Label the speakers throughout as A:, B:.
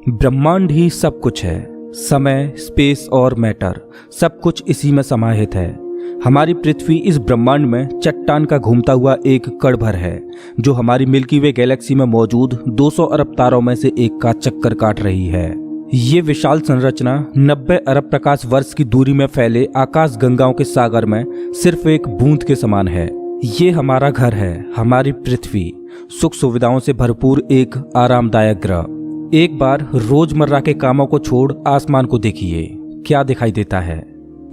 A: ब्रह्मांड ही सब कुछ है। समय, स्पेस और मैटर सब कुछ इसी में समाहित है। हमारी पृथ्वी इस ब्रह्मांड में चट्टान का घूमता हुआ एक कण भर है, जो हमारी मिल्की वे गैलेक्सी में मौजूद 200 अरब तारों में से एक का चक्कर काट रही है। ये विशाल संरचना 90 अरब प्रकाश वर्ष की दूरी में फैले आकाश गंगाओं के सागर में सिर्फ एक बूंद के समान है। ये हमारा घर है, हमारी पृथ्वी, सुख सुविधाओं से भरपूर एक आरामदायक ग्रह। एक बार रोजमर्रा के कामों को छोड़ आसमान को देखिए, क्या दिखाई देता है।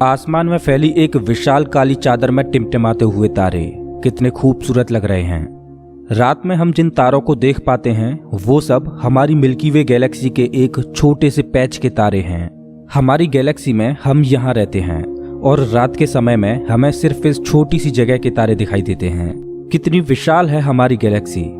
A: आसमान में फैली एक विशाल काली चादर में टिमटिमाते हुए तारे कितने खूबसूरत लग रहे हैं। रात में हम जिन तारों को देख पाते हैं वो सब हमारी मिल्की वे गैलेक्सी के एक छोटे से पैच के तारे हैं। हमारी गैलेक्सी में हम यहाँ रहते हैं और रात के समय में हमें सिर्फ इस छोटी सी जगह के तारे दिखाई देते हैं। कितनी विशाल है हमारी गैलेक्सी,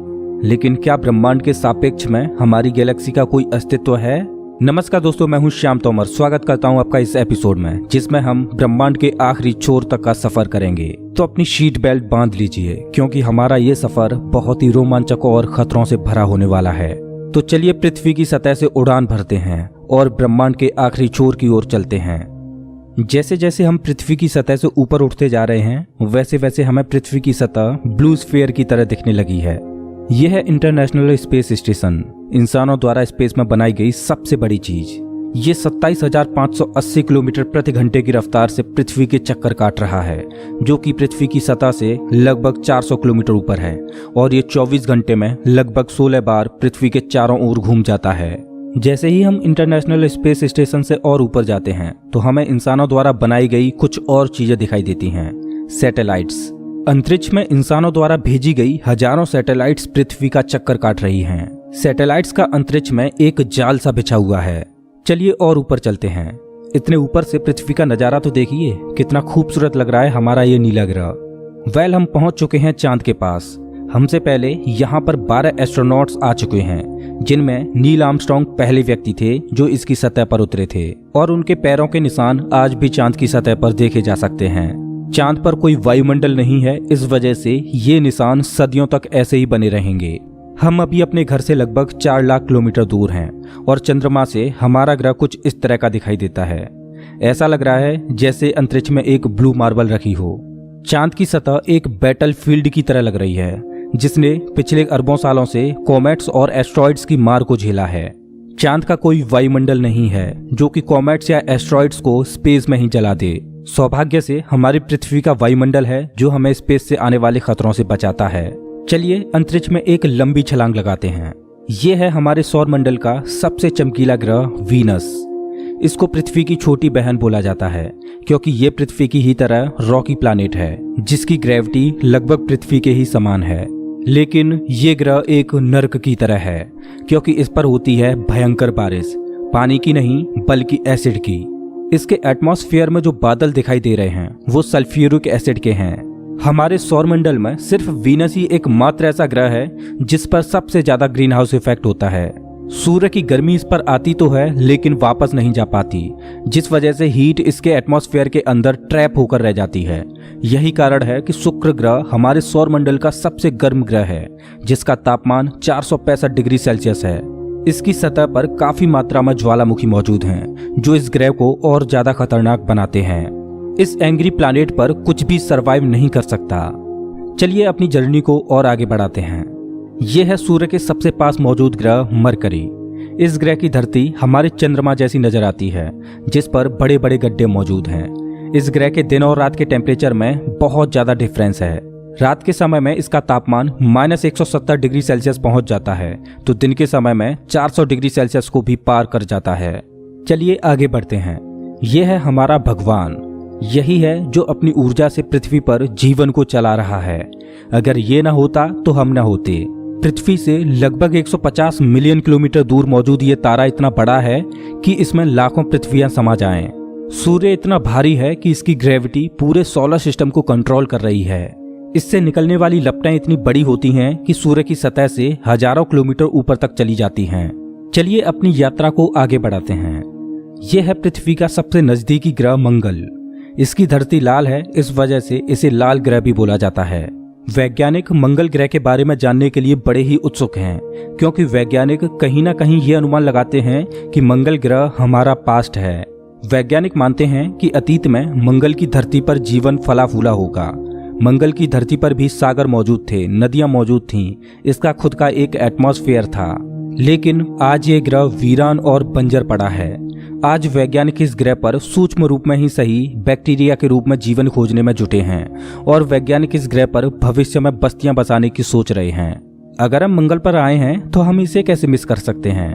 A: लेकिन क्या ब्रह्मांड के सापेक्ष में हमारी गैलेक्सी का कोई अस्तित्व है? नमस्कार दोस्तों, मैं हूं श्याम तोमर। स्वागत करता हूं आपका इस एपिसोड में, जिसमें हम ब्रह्मांड के आखिरी छोर तक का सफर करेंगे। तो अपनी सीट बेल्ट बांध लीजिए, क्योंकि हमारा ये सफर बहुत ही रोमांचक और खतरों से भरा होने वाला है। तो चलिए पृथ्वी की सतह से उड़ान भरते हैं और ब्रह्मांड के आखिरी छोर की ओर चलते हैं। जैसे जैसे हम पृथ्वी की सतह से ऊपर उठते जा रहे हैं, वैसे वैसे हमें पृथ्वी की सतह ब्लू स्फीयर की तरह दिखने लगी है। यह है इंटरनेशनल स्पेस स्टेशन, इंसानों द्वारा स्पेस में बनाई गई सबसे बड़ी चीज। ये 27,580 किलोमीटर प्रति घंटे की रफ्तार से पृथ्वी के चक्कर काट रहा है, जो कि पृथ्वी की सतह से लगभग 400 किलोमीटर ऊपर है। और ये 24 घंटे में लगभग 16 बार पृथ्वी के चारों ओर घूम जाता है। जैसे ही हम इंटरनेशनल स्पेस स्टेशन से और ऊपर जाते हैं, तो हमें इंसानों द्वारा बनाई गई कुछ और चीजें दिखाई देती हैं। सैटेलाइट्स। अंतरिक्ष में इंसानों द्वारा भेजी गई हजारों सैटेलाइट्स पृथ्वी का चक्कर काट रही हैं। सैटेलाइट्स का अंतरिक्ष में एक जाल सा बिछा हुआ है। चलिए और ऊपर चलते हैं। इतने ऊपर से पृथ्वी का नजारा तो देखिए, कितना खूबसूरत लग रहा है हमारा ये नीला ग्रह। हम पहुंच चुके हैं चांद के पास। हमसे पहले यहाँ पर 12 एस्ट्रोनॉट्स आ चुके हैं, जिनमें नील आर्मस्ट्रांग पहले व्यक्ति थे जो इसकी सतह पर उतरे थे, और उनके पैरों के निशान आज भी चांद की सतह पर देखे जा सकते हैं। चांद पर कोई वायुमंडल नहीं है, इस वजह से ये निशान सदियों तक ऐसे ही बने रहेंगे। हम अभी अपने घर से लगभग 4 लाख किलोमीटर दूर हैं और चंद्रमा से हमारा ग्रह कुछ इस तरह का दिखाई देता है। ऐसा लग रहा है जैसे अंतरिक्ष में एक ब्लू मार्बल रखी हो। चांद की सतह एक बैटल फील्ड की तरह लग रही है, जिसने पिछले अरबों सालों से कॉमेट्स और एस्ट्रॉइड्स की मार को झेला है। चांद का कोई वायुमंडल नहीं है जो कि कॉमेट्स या एस्ट्रॉइड्स को स्पेस में ही जला दे। सौभाग्य से हमारी पृथ्वी का वायुमंडल है जो हमें स्पेस से आने वाले खतरों से बचाता है। चलिए अंतरिक्ष में एक लंबी छलांग लगाते हैं। ये है हमारे सौर मंडल का सबसे चमकीला ग्रह वीनस। इसको पृथ्वी की छोटी बहन बोला जाता है, क्योंकि ये पृथ्वी की ही तरह रॉकी प्लैनेट है, जिसकी ग्रेविटी लगभग पृथ्वी के ही समान है। लेकिन ये ग्रह एक नर्क की तरह है, क्योंकि इस पर होती है भयंकर बारिश, पानी की नहीं बल्कि एसिड की। इसके एटमॉस्फेयर में जो बादल दिखाई दे रहे हैं वो सल्फ्यूरिक एसिड के हैं। हमारे सौरमंडल में सिर्फ वीनस ही एकमात्र ऐसा ग्रह है जिस पर सबसे ज्यादा ग्रीन हाउस इफेक्ट होता है। सूर्य की गर्मी इस पर आती तो है, लेकिन वापस नहीं जा पाती, जिस वजह से हीट इसके एटमॉस्फेयर के अंदर ट्रैप होकर रह जाती है। यही कारण है कि शुक्र ग्रह हमारे सौरमंडल का सबसे गर्म ग्रह है, जिसका तापमान 465 डिग्री सेल्सियस है। इसकी सतह पर काफी मात्रा में ज्वालामुखी मौजूद हैं, जो इस ग्रह को और ज्यादा खतरनाक बनाते हैं। इस एंग्री प्लैनेट पर कुछ भी सरवाइव नहीं कर सकता। चलिए अपनी जर्नी को और आगे बढ़ाते हैं। यह है सूर्य के सबसे पास मौजूद ग्रह मरकरी। इस ग्रह की धरती हमारे चंद्रमा जैसी नजर आती है, जिस पर बड़े बड़े गड्ढे मौजूद हैं। इस ग्रह के दिन और रात के टेम्परेचर में बहुत ज्यादा डिफरेंस है। रात के समय में इसका तापमान -170 डिग्री सेल्सियस पहुंच जाता है, तो दिन के समय में 400 डिग्री सेल्सियस को भी पार कर जाता है। चलिए आगे बढ़ते हैं। यह है हमारा भगवान। यही है जो अपनी ऊर्जा से पृथ्वी पर जीवन को चला रहा है। अगर ये ना होता तो हम ना होते। पृथ्वी से लगभग 150 मिलियन किलोमीटर दूर मौजूद ये तारा इतना बड़ा है कि इसमें लाखों पृथ्वियां समा जाएं। सूर्य इतना भारी है कि इसकी ग्रेविटी पूरे सोलर सिस्टम को कंट्रोल कर रही है। इससे निकलने वाली लपटें इतनी बड़ी होती हैं कि सूर्य की सतह से हजारों किलोमीटर ऊपर तक चली जाती हैं। चलिए अपनी यात्रा को आगे बढ़ाते हैं। यह है पृथ्वी का सबसे नजदीकी ग्रह मंगल। इसकी धरती लाल है, इस वजह से इसे लाल ग्रह भी बोला जाता है। वैज्ञानिक मंगल ग्रह के बारे में जानने के लिए बड़े ही उत्सुक हैं, क्योंकि वैज्ञानिक कहीं ना कहीं ये अनुमान लगाते हैं कि मंगल ग्रह हमारा पास्ट है। वैज्ञानिक मानते हैं कि अतीत में मंगल की धरती पर जीवन फला फूला होगा। मंगल की धरती पर भी सागर मौजूद थे, नदियां मौजूद थीं, इसका खुद का एक एटमॉस्फेयर था। लेकिन आज ये ग्रह वीरान और बंजर पड़ा है। आज वैज्ञानिक इस ग्रह पर सूक्ष्म रूप में ही सही बैक्टीरिया के रूप में जीवन खोजने में जुटे हैं और वैज्ञानिक इस ग्रह पर भविष्य में बस्तियां बसाने की सोच रहे हैं। अगर हम मंगल पर आए हैं तो हम इसे कैसे मिस कर सकते हैं।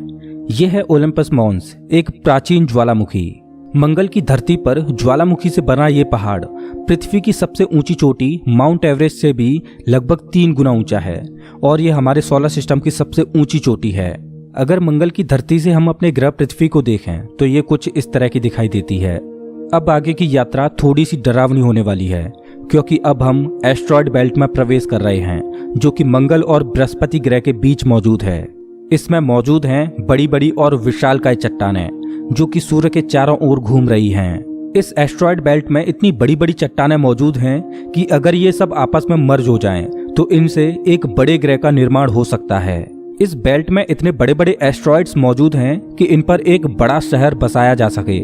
A: यह है ओलंपस मॉन्स, एक प्राचीन ज्वालामुखी। मंगल की धरती पर ज्वालामुखी से बना ये पहाड़ पृथ्वी की सबसे ऊंची चोटी माउंट एवरेस्ट से भी लगभग 3 गुना ऊंचा है और यह हमारे सोलर सिस्टम की सबसे ऊंची चोटी है। अगर मंगल की धरती से हम अपने ग्रह पृथ्वी को देखें तो ये कुछ इस तरह की दिखाई देती है। अब आगे की यात्रा थोड़ी सी डरावनी होने वाली है, क्योंकि अब हम एस्ट्रॉयड बेल्ट में प्रवेश कर रहे हैं, जो कि मंगल और बृहस्पति ग्रह के बीच मौजूद है। इसमें मौजूद हैं बड़ी बड़ी और विशालकाय चट्टानें, जो कि सूर्य के चारों ओर घूम रही हैं। इस एस्ट्रॉयड बेल्ट में इतनी बड़ी बड़ी चट्टानें मौजूद हैं कि अगर ये सब आपस में मर्ज हो जाएं, तो इनसे एक बड़े ग्रह का निर्माण हो सकता है। इस बेल्ट में इतने बड़े बड़े एस्ट्रॉयड्स मौजूद हैं कि इन पर एक बड़ा शहर बसाया जा सके।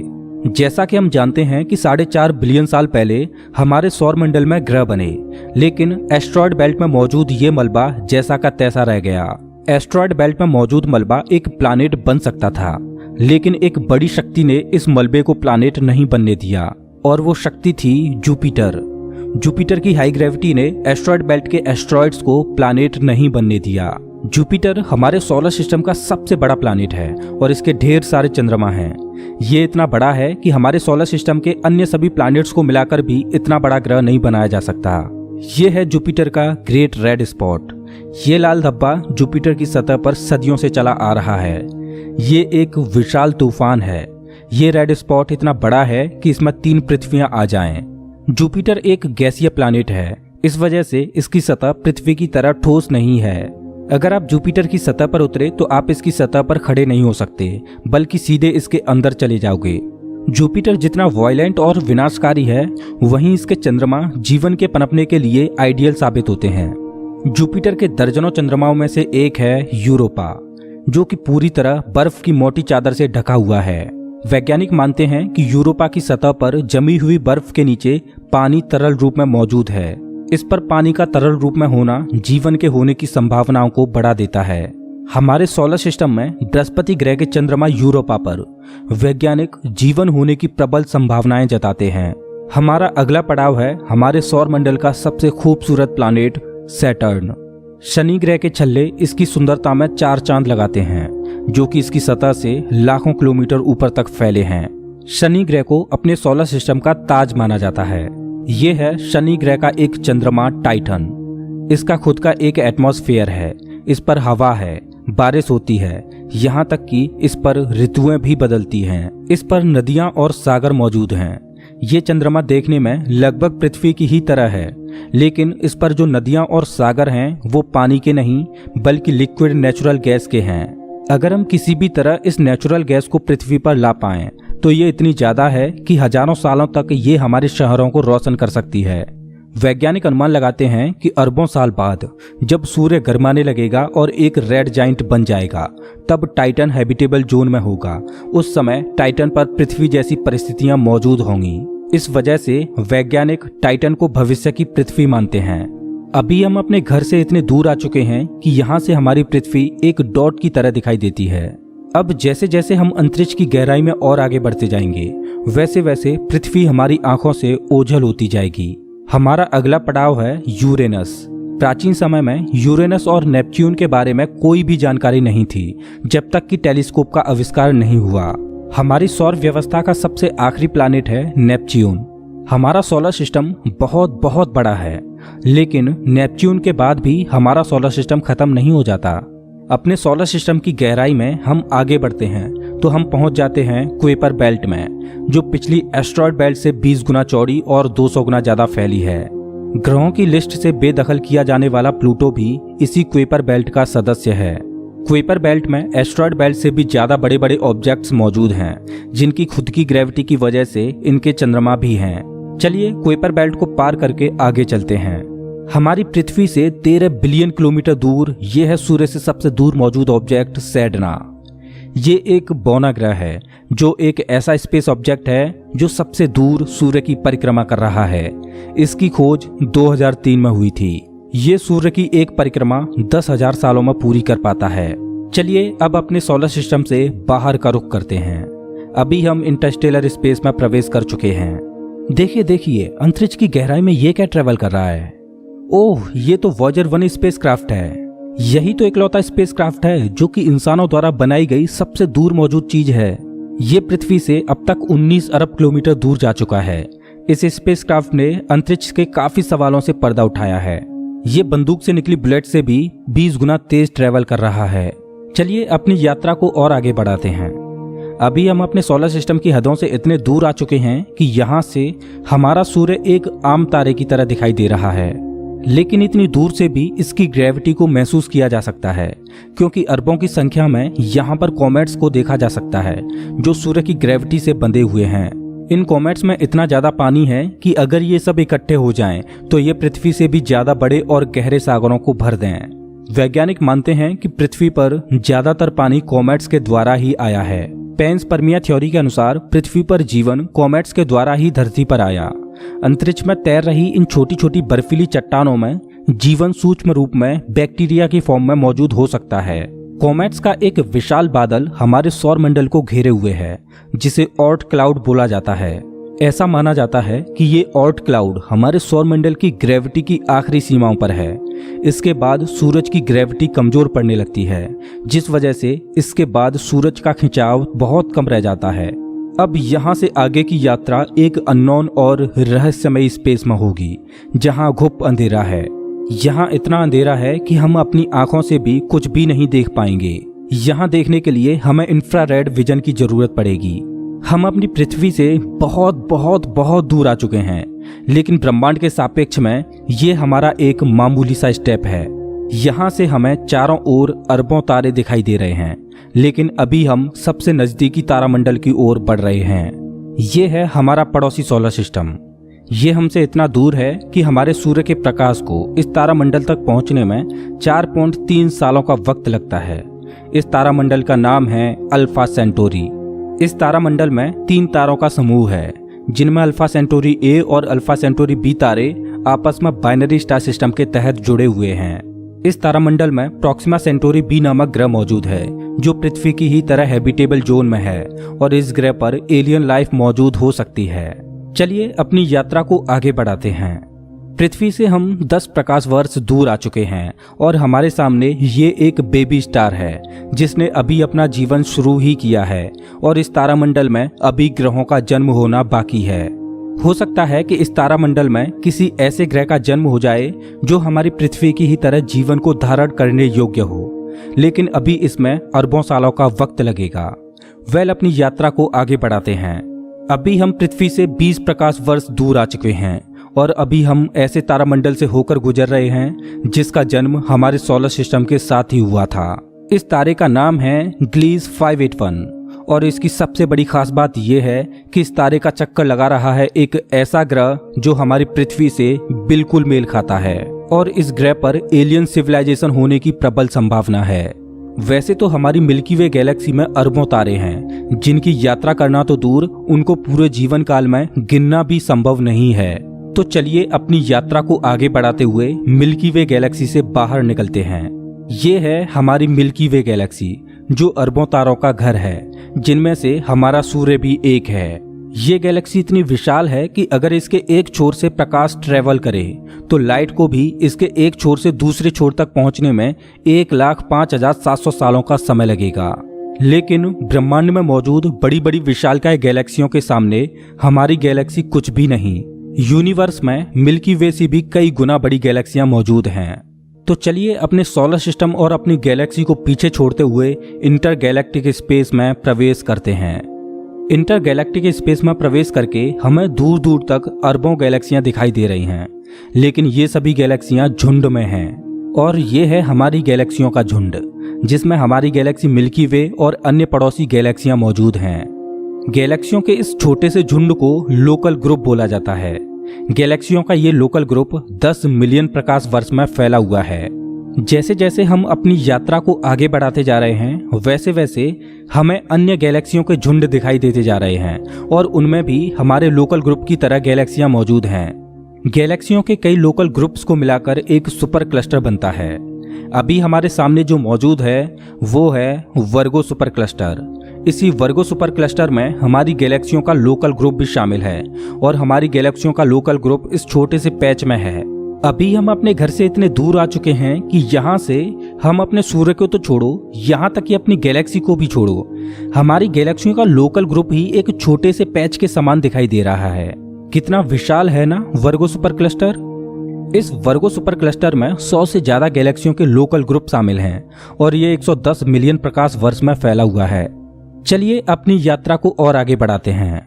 A: जैसा कि हम जानते हैं कि 4.5 बिलियन साल पहले हमारे सौरमंडल में ग्रह बने, लेकिन एस्ट्रॉयड बेल्ट में मौजूद ये मलबा जैसा का तैसा रह गया। एस्ट्रॉयड बेल्ट में मौजूद मलबा एक प्लैनेट बन सकता था, लेकिन एक बड़ी शक्ति ने इस मलबे को प्लैनेट नहीं बनने दिया, और वो शक्ति थी जुपिटर। जुपिटर की हाई ग्रेविटी ने एस्ट्रॉयड बेल्ट के एस्ट्रॉयड्स को प्लैनेट नहीं बनने दिया। जुपिटर हमारे सोलर सिस्टम का सबसे बड़ा प्लैनेट है और इसके ढेर सारे चंद्रमा हैं। ये इतना बड़ा है कि हमारे सोलर सिस्टम के अन्य सभी प्लैनेट्स को मिलाकर भी इतना बड़ा ग्रह नहीं बनाया जा सकता। ये है जुपिटर का ग्रेट रेड स्पॉट। ये लाल धब्बा जुपिटर की सतह पर सदियों से चला आ रहा है। ये एक विशाल तूफान है। ये रेड स्पॉट इतना बड़ा है कि इसमें 3 पृथ्वियां आ जाएं। जुपिटर एक गैसीय प्लैनेट है, इस वजह से इसकी सतह पृथ्वी की तरह ठोस नहीं है। अगर आप जुपिटर की सतह पर उतरे तो आप इसकी सतह पर खड़े नहीं हो सकते, बल्कि सीधे इसके अंदर चले जाओगे। जुपिटर जितना वायलेंट और विनाशकारी है, वहीं इसके चंद्रमा जीवन के पनपने के लिए आइडियल साबित होते हैं। जुपिटर के दर्जनों चंद्रमाओं में से एक है यूरोपा, जो कि पूरी तरह बर्फ की मोटी चादर से ढका हुआ है। वैज्ञानिक मानते हैं कि यूरोपा की सतह पर जमी हुई बर्फ के नीचे पानी तरल रूप में मौजूद है। इस पर पानी का तरल रूप में होना जीवन के होने की संभावनाओं को बढ़ा देता है। हमारे सोलर सिस्टम में बृहस्पति ग्रह के चंद्रमा यूरोपा पर वैज्ञानिक जीवन होने की प्रबल संभावनाएं जताते हैं। हमारा अगला पड़ाव है हमारे सौरमंडल का सबसे खूबसूरत प्लैनेट सैटर्न। शनि ग्रह के छल्ले इसकी सुंदरता में 4 चांद लगाते हैं, जो कि इसकी सतह से लाखों किलोमीटर ऊपर तक फैले हैं। शनि ग्रह को अपने सोलर सिस्टम का ताज माना जाता है। ये है शनि ग्रह का एक चंद्रमा टाइटन। इसका खुद का एक एटमॉस्फेयर है, इस पर हवा है, बारिश होती है, यहाँ तक कि इस पर ऋतुएं भी बदलती हैं। इस पर नदियाँ और सागर मौजूद हैं। ये चंद्रमा देखने में लगभग पृथ्वी की ही तरह है, लेकिन इस पर जो नदियाँ और सागर हैं वो पानी के नहीं बल्कि लिक्विड नेचुरल गैस के हैं। अगर हम किसी भी तरह इस नेचुरल गैस को पृथ्वी पर ला पाएं तो ये इतनी ज्यादा है कि हजारों सालों तक ये हमारे शहरों को रोशन कर सकती है। वैज्ञानिक अनुमान लगाते हैं कि अरबों साल बाद जब सूर्य गर्माने लगेगा और एक रेड जाइंट बन जाएगा, तब टाइटन हैबिटेबल जोन में होगा। उस समय टाइटन पर पृथ्वी जैसी परिस्थितियां मौजूद होंगी। इस वजह से वैज्ञानिक टाइटन को भविष्य की पृथ्वी मानते हैं। अभी हम अपने घर से इतने दूर आ चुके हैं कि यहाँ से हमारी पृथ्वी एक डॉट की तरह दिखाई देती है। अब जैसे जैसे हम अंतरिक्ष की गहराई में और आगे बढ़ते जाएंगे, वैसे वैसे पृथ्वी हमारी आंखों से ओझल होती जाएगी। हमारा अगला पड़ाव है यूरेनस। प्राचीन समय में यूरेनस और नेपच्यून के बारे में कोई भी जानकारी नहीं थी, जब तक कि टेलीस्कोप का आविष्कार नहीं हुआ। हमारी सौर व्यवस्था का सबसे आखिरी प्लैनेट है नेपच्यून। हमारा सोलर सिस्टम बहुत बहुत बड़ा है, लेकिन नेपच्यून के बाद भी हमारा सोलर सिस्टम खत्म नहीं हो जाता। अपने सोलर सिस्टम की गहराई में हम आगे बढ़ते हैं तो हम पहुंच जाते हैं कुइपर बेल्ट में, जो पिछली एस्ट्रॉयड बेल्ट से 20 गुना चौड़ी और 200 गुना ज्यादा फैली है। ग्रहों की लिस्ट से बेदखल किया जाने वाला प्लूटो भी इसी कुइपर बेल्ट का सदस्य है। कुइपर बेल्ट में एस्ट्रॉयड बेल्ट से भी ज्यादा बड़े बड़े ऑब्जेक्ट्स मौजूद हैं, जिनकी खुद की ग्रेविटी की वजह से इनके चंद्रमा भी हैं। चलिए कुइपर बेल्ट को पार करके आगे चलते हैं। हमारी पृथ्वी से 13 बिलियन किलोमीटर दूर ये है सूर्य से सबसे दूर मौजूद ऑब्जेक्ट सेडना। ये एक बौना ग्रह है जो एक ऐसा स्पेस ऑब्जेक्ट है जो सबसे दूर सूर्य की परिक्रमा कर रहा है। इसकी खोज 2003 में हुई थी। ये सूर्य की एक परिक्रमा 10,000 सालों में पूरी कर पाता है। चलिए अब अपने सोलर सिस्टम से बाहर का रुख करते हैं। अभी हम इंटरस्टेलर स्पेस में प्रवेश कर चुके हैं। देखिए देखिए, अंतरिक्ष की गहराई में ये क्या ट्रेवल कर रहा है। ओह, ये तो वॉयेजर 1 स्पेसक्राफ्ट है। यही तो इकलौता स्पेसक्राफ्ट है जो कि इंसानों द्वारा बनाई गई सबसे दूर मौजूद चीज है। ये पृथ्वी से अब तक 19 अरब किलोमीटर दूर जा चुका है। इस स्पेसक्राफ्ट ने अंतरिक्ष के काफी सवालों से पर्दा उठाया है। ये बंदूक से निकली बुलेट से भी 20 गुना तेज ट्रेवल कर रहा है। चलिए अपनी यात्रा को और आगे बढ़ाते हैं। अभी हम अपने सोलर सिस्टम की हदों से इतने दूर आ चुके हैं कि यहाँ से हमारा सूर्य एक आम तारे की तरह दिखाई दे रहा है, लेकिन इतनी दूर से भी इसकी ग्रेविटी को महसूस किया जा सकता है, क्योंकि अरबों की संख्या में यहाँ पर कॉमेट्स को देखा जा सकता है जो सूर्य की ग्रेविटी से बंधे हुए हैं। इन कॉमेट्स में इतना ज्यादा पानी है कि अगर ये सब इकट्ठे हो जाएं, तो ये पृथ्वी से भी ज्यादा बड़े और गहरे सागरों को भर दें। वैज्ञानिक मानते हैं कि पृथ्वी पर ज्यादातर पानी कॉमेट्स के द्वारा ही आया है। पेंसपर्मिया थ्योरी के अनुसार पृथ्वी पर जीवन कॉमेट्स के द्वारा ही धरती पर आया। अंतरिक्ष में तैर रही इन छोटी छोटी बर्फीली चट्टानों में जीवन सूक्ष्म रूप में बैक्टीरिया की फॉर्म में मौजूद हो सकता है। कॉमेट्स का एक विशाल बादल हमारे सौर मंडल को घेरे हुए है, जिसे ऑर्ट क्लाउड बोला जाता है। ऐसा माना जाता है कि ये ऑर्ट क्लाउड हमारे सौर मंडल की ग्रेविटी की आखिरी सीमाओं पर है। इसके बाद सूरज की ग्रेविटी कमजोर पड़ने लगती है, जिस वजह से इसके बाद सूरज का खिंचाव बहुत कम रह जाता है। अब यहाँ से आगे की यात्रा एक अननोन और रहस्यमयी स्पेस में होगी, जहाँ घुप अंधेरा है। यहाँ इतना अंधेरा है कि हम अपनी आंखों से भी कुछ भी नहीं देख पाएंगे। यहाँ देखने के लिए हमें इंफ्रारेड विजन की जरूरत पड़ेगी। हम अपनी पृथ्वी से बहुत बहुत बहुत दूर आ चुके हैं, लेकिन ब्रह्मांड के सापेक्ष में ये हमारा एक मामूली सा स्टेप है। यहाँ से हमें चारों ओर अरबों तारे दिखाई दे रहे हैं, लेकिन अभी हम सबसे नजदीकी तारामंडल की ओर बढ़ रहे हैं। ये है हमारा पड़ोसी सोलर सिस्टम। ये हमसे इतना दूर है कि हमारे सूर्य के प्रकाश को इस तारामंडल तक पहुंचने में 4.3 सालों का वक्त लगता है। इस तारामंडल का नाम है अल्फा सेंटोरी। इस तारामंडल में 3 तारों का समूह है, जिनमें अल्फा सेंटोरी ए और अल्फा सेंटोरी बी तारे आपस में बाइनरी स्टार सिस्टम के तहत जुड़े हुए हैं। इस तारामंडल में प्रॉक्सिमा सेंटोरी बी नामक ग्रह मौजूद है, जो पृथ्वी की ही तरह हैबिटेबल जोन में है और इस ग्रह पर एलियन लाइफ मौजूद हो सकती है। चलिए अपनी यात्रा को आगे बढ़ाते हैं। पृथ्वी से हम 10 प्रकाश वर्ष दूर आ चुके हैं और हमारे सामने ये एक बेबी स्टार है, जिसने अभी अपना जीवन शुरू ही किया है और इस तारामंडल में अभी ग्रहों का जन्म होना बाकी है। हो सकता है कि इस तारामंडल में किसी ऐसे ग्रह का जन्म हो जाए जो हमारी पृथ्वी की ही तरह जीवन को धारण करने योग्य हो, लेकिन अभी इसमें अरबों सालों का वक्त लगेगा। वेल, अपनी यात्रा को आगे बढ़ाते हैं। अभी हम पृथ्वी से 20 प्रकाश वर्ष दूर आ चुके हैं और अभी हम ऐसे तारामंडल से होकर गुजर रहे हैं जिसका जन्म हमारे सोलर सिस्टम के साथ ही हुआ था। इस तारे का नाम है ग्लीज 581 और इसकी सबसे बड़ी खास बात यह है कि इस तारे का चक्कर लगा रहा है एक ऐसा ग्रह जो हमारी पृथ्वी से बिल्कुल मेल खाता है और इस ग्रह पर एलियन सिविलाइजेशन होने की प्रबल संभावना है। वैसे तो हमारी मिल्की वे गैलेक्सी में अरबों तारे हैं, जिनकी यात्रा करना तो दूर, उनको पूरे जीवन काल में गिनना भी संभव नहीं है। तो चलिए अपनी यात्रा को आगे बढ़ाते हुए मिल्की वे गैलेक्सी से बाहर निकलते हैं। ये है हमारी मिल्की वे गैलेक्सी, जो अरबों तारों का घर है, जिनमें से हमारा सूर्य भी एक है। ये गैलेक्सी इतनी विशाल है कि अगर इसके एक छोर से प्रकाश ट्रेवल करे तो लाइट को भी इसके एक छोर से दूसरे छोर तक पहुंचने में 1,05,700 सालों का समय लगेगा। लेकिन ब्रह्मांड में मौजूद बड़ी बड़ी विशालकाय गैलेक्सियों के सामने हमारी गैलेक्सी कुछ भी नहीं। यूनिवर्स में मिल्की वे से भी कई गुना बड़ी गैलेक्सियां मौजूद हैं। तो चलिए अपने सोलर सिस्टम और अपनी गैलेक्सी को पीछे छोड़ते हुए इंटर गैलेक्टिक स्पेस में प्रवेश करते हैं। इंटर गैलेक्टिक स्पेस में प्रवेश करके हमें दूर दूर तक अरबों गैलेक्सियां दिखाई दे रही हैं, लेकिन ये सभी गैलेक्सियां झुंड में हैं और ये है हमारी गैलेक्सियों का झुंड, जिसमें हमारी गैलेक्सी मिल्की वे और अन्य पड़ोसी गैलेक्सियां मौजूद हैं। गैलेक्सियों के इस छोटे से झुंड को लोकल ग्रुप बोला जाता है। गैलेक्सियों का ये लोकल ग्रुप 10 मिलियन प्रकाश वर्ष में फैला हुआ है। जैसे जैसे हम अपनी यात्रा को आगे बढ़ाते जा रहे हैं वैसे वैसे हमें अन्य गैलेक्सियों के झुंड दिखाई देते जा रहे हैं और उनमें भी हमारे लोकल ग्रुप की तरह गैलेक्सियां मौजूद हैं। गैलेक्सियों के कई लोकल ग्रुप्स को मिलाकर एक सुपर क्लस्टर बनता है। अभी हमारे सामने जो मौजूद है वो है वर्गो सुपर क्लस्टर। इसी वर्गो सुपर क्लस्टर में हमारी गैलेक्सियों का लोकल ग्रुप भी शामिल है और हमारी गैलेक्सियों का लोकल ग्रुप इस छोटे से पैच में है। अभी हम अपने घर से इतने दूर आ चुके हैं कि यहाँ से हम अपने सूर्य को तो छोड़ो, यहाँ तक कि अपनी गैलेक्सी को भी छोड़ो, हमारी गैलेक्सियों का लोकल ग्रुप ही एक छोटे से पैच के समान दिखाई दे रहा है। कितना विशाल है ना वर्गो सुपर क्लस्टर। इस वर्गो सुपर क्लस्टर में 100 से ज्यादा गैलेक्सियों के लोकल ग्रुप शामिल हैं और ये 110 मिलियन प्रकाश वर्ष में फैला हुआ है। चलिए अपनी यात्रा को और आगे बढ़ाते हैं।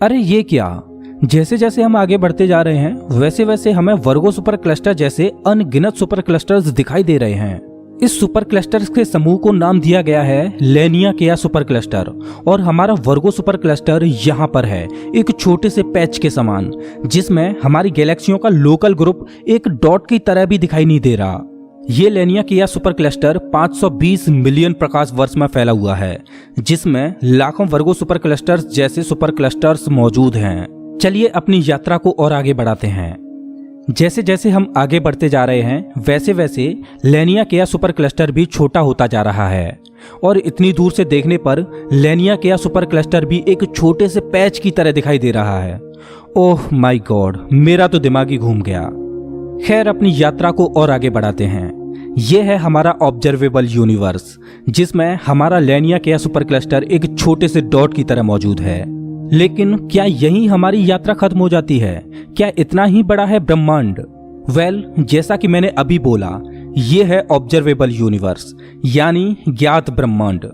A: अरे ये क्या, जैसे जैसे हम आगे बढ़ते जा रहे हैं वैसे वैसे हमें वर्गो सुपर क्लस्टर जैसे अनगिनत सुपर क्लस्टर्स दिखाई दे रहे हैं। इस सुपर क्लस्टर्स के समूह को नाम दिया गया है लेनियाकेया सुपर क्लस्टर और हमारा वर्गो सुपर क्लस्टर यहाँ पर है एक छोटे से पैच के समान, जिसमें हमारी गैलेक्सियों का लोकल ग्रुप एक डॉट की तरह भी दिखाई नहीं दे रहा। ये लेनियाकेया सुपर क्लस्टर 520 मिलियन प्रकाश वर्ष में फैला हुआ है, जिसमें लाखों वर्गो सुपर क्लस्टर्स जैसे सुपर क्लस्टर्स मौजूद हैं। चलिए अपनी यात्रा को और आगे बढ़ाते हैं। जैसे जैसे हम आगे बढ़ते जा रहे हैं वैसे वैसे लेनियाकेया सुपर क्लस्टर भी छोटा होता जा रहा है और इतनी दूर से देखने पर लेनियाकेया सुपर क्लस्टर भी एक छोटे से पैच की तरह दिखाई दे रहा है। ओह माय गॉड, मेरा तो दिमाग ही घूम गया। खैर अपनी यात्रा को और आगे बढ़ाते हैं। यह है हमारा ऑब्जर्वेबल यूनिवर्स, जिसमें हमारा लेनियाकेया सुपर क्लस्टर एक छोटे से डॉट की तरह मौजूद है। लेकिन क्या यही हमारी यात्रा खत्म हो जाती है? क्या इतना ही बड़ा है ब्रह्मांड? जैसा कि मैंने अभी बोला, ये है ऑब्जर्वेबल यूनिवर्स यानी ज्ञात ब्रह्मांड।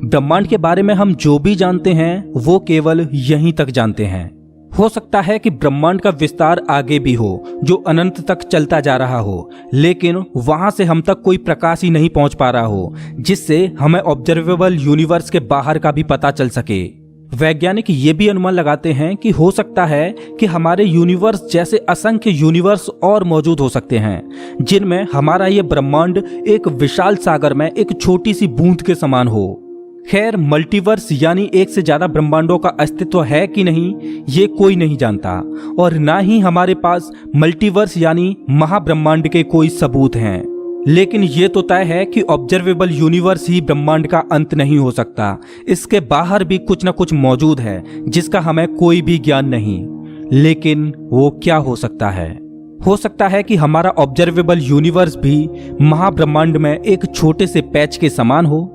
A: ब्रह्मांड के बारे में हम जो भी जानते हैं वो केवल यहीं तक जानते हैं। हो सकता है कि ब्रह्मांड का विस्तार आगे भी हो जो अनंत तक चलता जा रहा हो, लेकिन वहां से हम तक कोई प्रकाश ही नहीं पहुंच पा रहा हो जिससे हमें ऑब्जर्वेबल यूनिवर्स के बाहर का भी पता चल सके। वैज्ञानिक ये भी अनुमान लगाते हैं कि हो सकता है कि हमारे यूनिवर्स जैसे असंख्य यूनिवर्स और मौजूद हो सकते हैं जिनमें हमारा ये ब्रह्मांड एक विशाल सागर में एक छोटी सी बूंद के समान हो। खैर मल्टीवर्स यानी एक से ज्यादा ब्रह्मांडों का अस्तित्व है कि नहीं ये कोई नहीं जानता और ना ही हमारे पास मल्टीवर्स यानी महाब्रह्मांड के कोई सबूत हैं। लेकिन ये तो तय है कि ऑब्जर्वेबल यूनिवर्स ही ब्रह्मांड का अंत नहीं हो सकता, इसके बाहर भी कुछ न कुछ मौजूद है जिसका हमें कोई भी ज्ञान नहीं। लेकिन वो क्या हो सकता है? हो सकता है कि हमारा ऑब्जर्वेबल यूनिवर्स भी महाब्रह्मांड में एक छोटे से पैच के समान हो।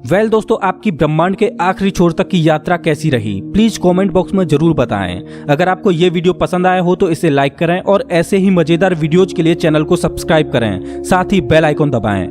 A: दोस्तों, आपकी ब्रह्मांड के आखिरी छोर तक की यात्रा कैसी रही प्लीज कमेंट बॉक्स में जरूर बताएं। अगर आपको ये वीडियो पसंद आया हो तो इसे लाइक करें और ऐसे ही मजेदार वीडियोज के लिए चैनल को सब्सक्राइब करें, साथ ही बेल आइकन दबाएं।